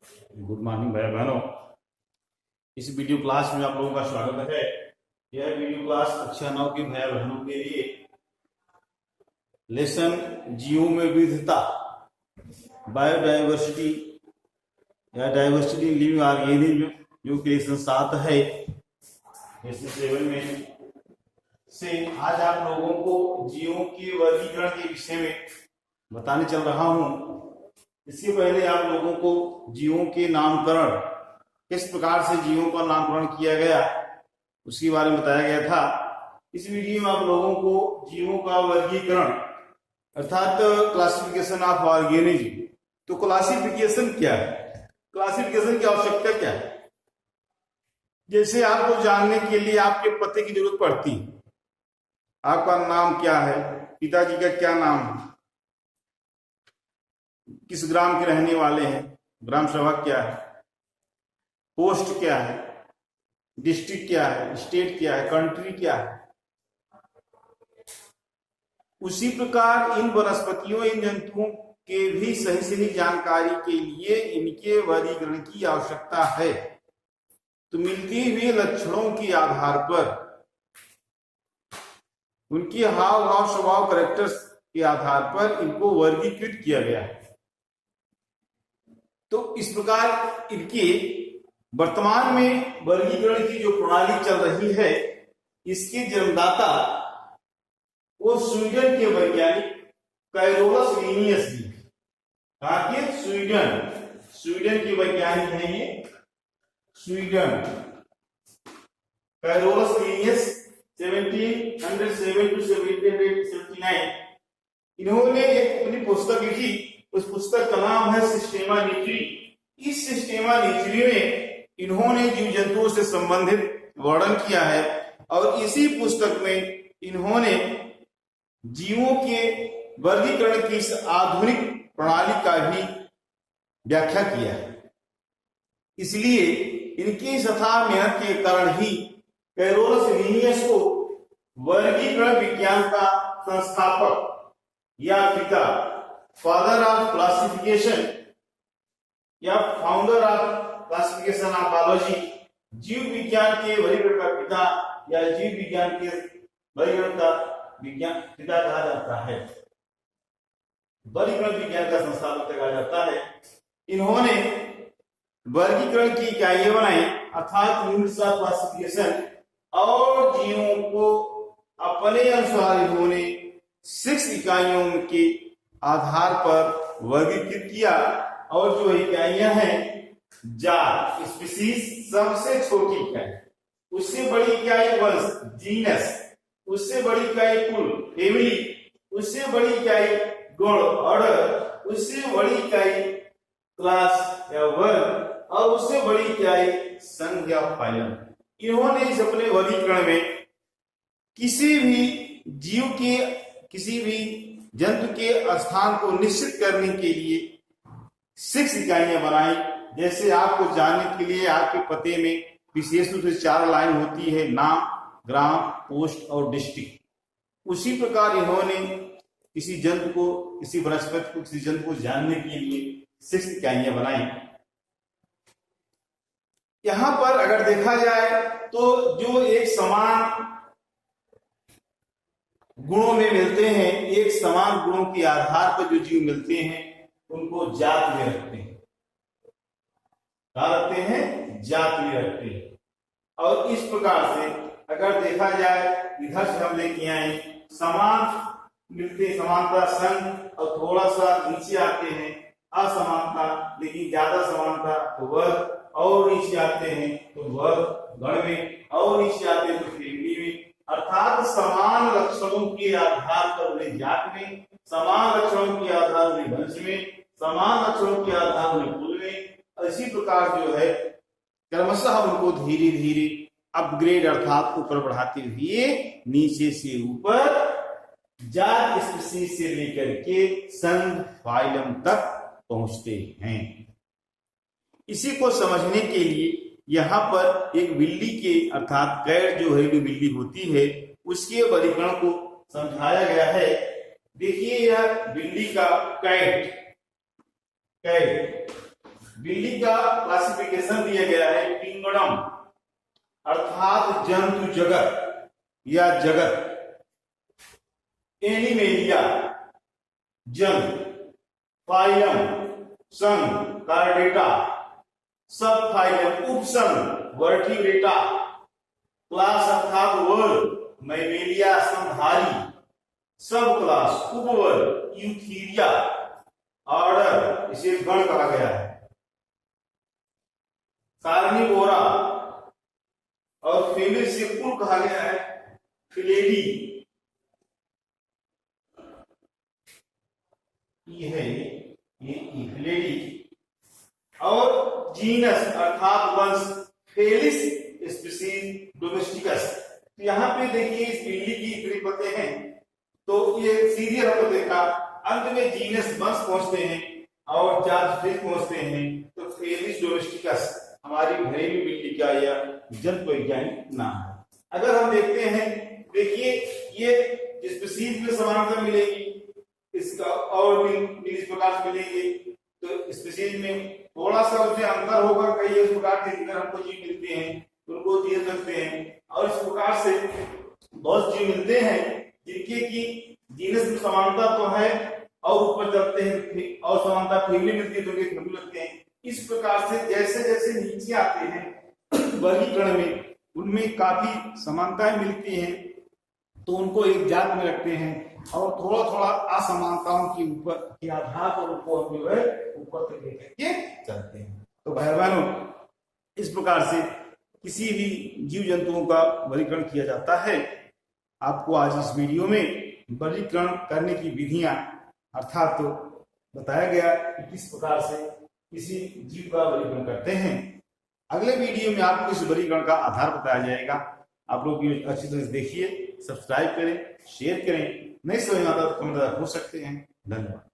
Good morning भाई बहनों। इस वीडियो क्लास में आप लोगों का स्वागत है। यह वीडियो क्लास कक्षा 9 के भाई बहनों के लिए लेसन जीवों में विविधता, बायोडाइवर्सिटी या डाइवर्सिटी लिविंग ऑर्गेनिज्म जो कि लेसन 7 है, लेसन 7 में से आज आप लोगों को जीवों के वर्गीकरण के विषय में बताने चल रहा हूं। इसके पहले आप लोगों को जीवों के नामकरण, किस प्रकार से जीवों का नामकरण किया गया उसके बारे में बताया गया था। इस वीडियो में आप लोगों को जीवों का वर्गीकरण अर्थात क्लासिफिकेशन ऑफ ऑर्गेनिज्म। तो क्लासिफिकेशन क्या है, क्लासिफिकेशन की आवश्यकता क्या है? जैसे आपको जानने के लिए आपके पते की जरूरत पड़ती है। आपका नाम क्या है, पिताजी का क्या नाम है, किस ग्राम के रहने वाले हैं, ग्राम सभा क्या है, पोस्ट क्या है, डिस्ट्रिक्ट क्या है, स्टेट क्या है, कंट्री क्या है। उसी प्रकार इन वनस्पतियों, इन जंतुओं के भी सही सही जानकारी के लिए इनके वर्गीकरण की आवश्यकता है। तो मिलते हुए लक्षणों के आधार पर, उनके हाव भाव स्वभाव कैरेक्टर्स के आधार पर इनको वर्गीकृत किया गया है। तो इस प्रकार इनके वर्तमान में वर्गीकरण की जो प्रणाली चल रही है, इसके जन्मदाता वो स्वीडन के वैज्ञानिक कैरोलस लीनियस जी। कहा कि स्वीडन के वैज्ञानिक हैं ये, स्वीडन, कैरोलस लीनियस 1707 to 1779। इन्होंने एक अपनी पुस्तक लिखी, उस पुस्तक का नाम है सिस्टेमा नीचरी। इस सिस्टेमा नीचरी में इन्होंने जीव जंतुओं से संबंधित वर्णन किया है और इसी पुस्तक में इन्होंने जीवों के वर्गीकरण की इस आधुनिक प्रणाली का भी व्याख्या किया है। इसलिए इनकी अथाह मेहनत के कारण ही कैरोलस लीनियस को वर्गीकरण विज्ञान का संस्थापक या पिता, फादर ऑफ क्लासिफिकेशन या founder of classification of biology, जीव विज्ञान के वर्गीकरण का पिता या जीव विज्ञान के वर्गीकरण का पिता कहा जाता है, वर्गीकरण विज्ञान का संस्थापक कहा जाता है। इन्होंने वर्गीकरण की इकाइयां बनाई अर्थात यूनिट्स ऑफ क्लासिफिकेशन, और जीवों को अपने अनुसार इन्होंने 6 इकाइयों के आधार पर वर्गीकृत किया। और जो इकाइयां हैं, जात, स्पीसीज सबसे छोटी इकाई, उससे बड़ी इकाई वंश, जीनस, उससे बड़ी इकाई कुल, फैमिली, उससे बड़ी इकाई गण, ऑर्डर, उससे बड़ी इकाई क्लास या वर्ग, और उससे बड़ी इकाई संघ या फाइलम। इन्होंने इस अपने वर्गीकरण में किसी भी जीव के, किसी भी जंतु के स्थान को निश्चित करने के लिए 6 इकाइयां बनाई। जैसे आपको जानने के लिए आपके पते में विशेष रूप से 4 लाइन होती है, नाम, ग्राम, पोस्ट और डिस्ट्रिक्ट। उसी प्रकार इन्होंने किसी जंतु को, किसी वनस्पति को, किसी जंतु को जानने के लिए 6 इकाइयां बनाई। यहां पर अगर देखा जाए तो जो एक समान गुणों में मिलते हैं, एक समान गुणों के आधार पर जो जीव मिलते हैं उनको जात में रखते हैं। कहा रखते हैं? जात में रखते हैं। और इस प्रकार से अगर देखा जाए, इधर से हम लेके आए, समान मिलते, समानता संघ, और थोड़ा सा नीचे आते हैं असमानता, लेकिन ज्यादा समानता तो वर्ग, और नीचे आते हैं तो वर्ग गण में, और नीचे आते हैं तो फैमिली में। अर्थात समान लक्षणों के आधार पर उन्हें जात में, समान लक्षणों के आधार उन्हें वंश में, समान लक्षणों के आधार उन्हें कुल में। और इसी प्रकार जो है क्रमशः उनको धीरे धीरे अपग्रेड अर्थात ऊपर बढ़ाते हुए नीचे से ऊपर जात स्पीसीज से लेकर के संघ फाइलम तक पहुंचते हैं। इसी को समझने के लिए यहाँ पर एक बिल्ली के अर्थात कैट जो है, जो बिल्ली होती है, उसके वर्गीकरण को समझाया गया है। देखिए यह बिल्ली का कैट, कैट बिल्ली का क्लासिफिकेशन दिया गया है किंगडम अर्थात जंतु जगत या जगत, एनिमेलिया जंतु, फाइलम संघ कार्डेटा, सब फाइलम उपसंघ वर्टिब्रेटा, क्लास अर्थात वर्ग मैमेलिया स्तनधारी, सब क्लास उपवर्ग यूथीरिया, ऑर्डर इसे गण कहा गया है, कार्निवोरा और फैमिली से कुल कहा गया है फिलेडी। ये है ये फिलेडी और जीनस अर्थात वंश फेलिस स्पीसीज डोमेस्टिकस। तो यहाँ पे देखिए इस बिल्ली की इतनी पते हैं तो ये सीरियल हमने देखा, अंत में जीनस वंश पहुंचते हैं और जात फिर पहुंचते हैं तो फेलिस डोमेस्टिकस हमारी घरेलू बिल्ली का यह जंतु वैज्ञानिक नाम है। अगर हम देखते हैं, देखिए ये स्पीसीज में समानता मिलेगी इसका और भी इस प्रकार से मिलेंगे, तो स्पीसीज में थोड़ा सा उसमें अंतर होगा, कई इस प्रकार के अगर हमको जीव मिलते हैं उनको दिए सकते हैं और इस प्रकार से बहुत जीव मिलते हैं जिनके की जीनस में समानता तो है और ऊपर चलते हैं और समानता फैमिली मिलती है तो फैमिली लगते हैं। इस प्रकार से जैसे जैसे नीचे आते हैं वर्गीकरण में उनमें काफी समानताएं मिलती हैं तो उनको एक जात में रखते हैं और थोड़ा थोड़ा असमानताओं के ऊपर के आधार पर उनको हम जो है ऊपर तक लेकर के चलते हैं। तो भाई बहनों इस प्रकार से किसी भी जीव जंतुओं का वर्गीकरण किया जाता है। आपको आज इस वीडियो में वर्गीकरण करने की विधियां अर्थात तो बताया गया कि किस प्रकार से किसी जीव का वर्गीकरण करते हैं। अगले वीडियो में आपको इस वर्गीकरण का आधार बताया जाएगा। आप लोग अच्छी तरह से देखिए, सब्सक्राइब करें, शेयर करें, नहीं समझ में आता तो कमेंट हो सकते हैं। धन्यवाद।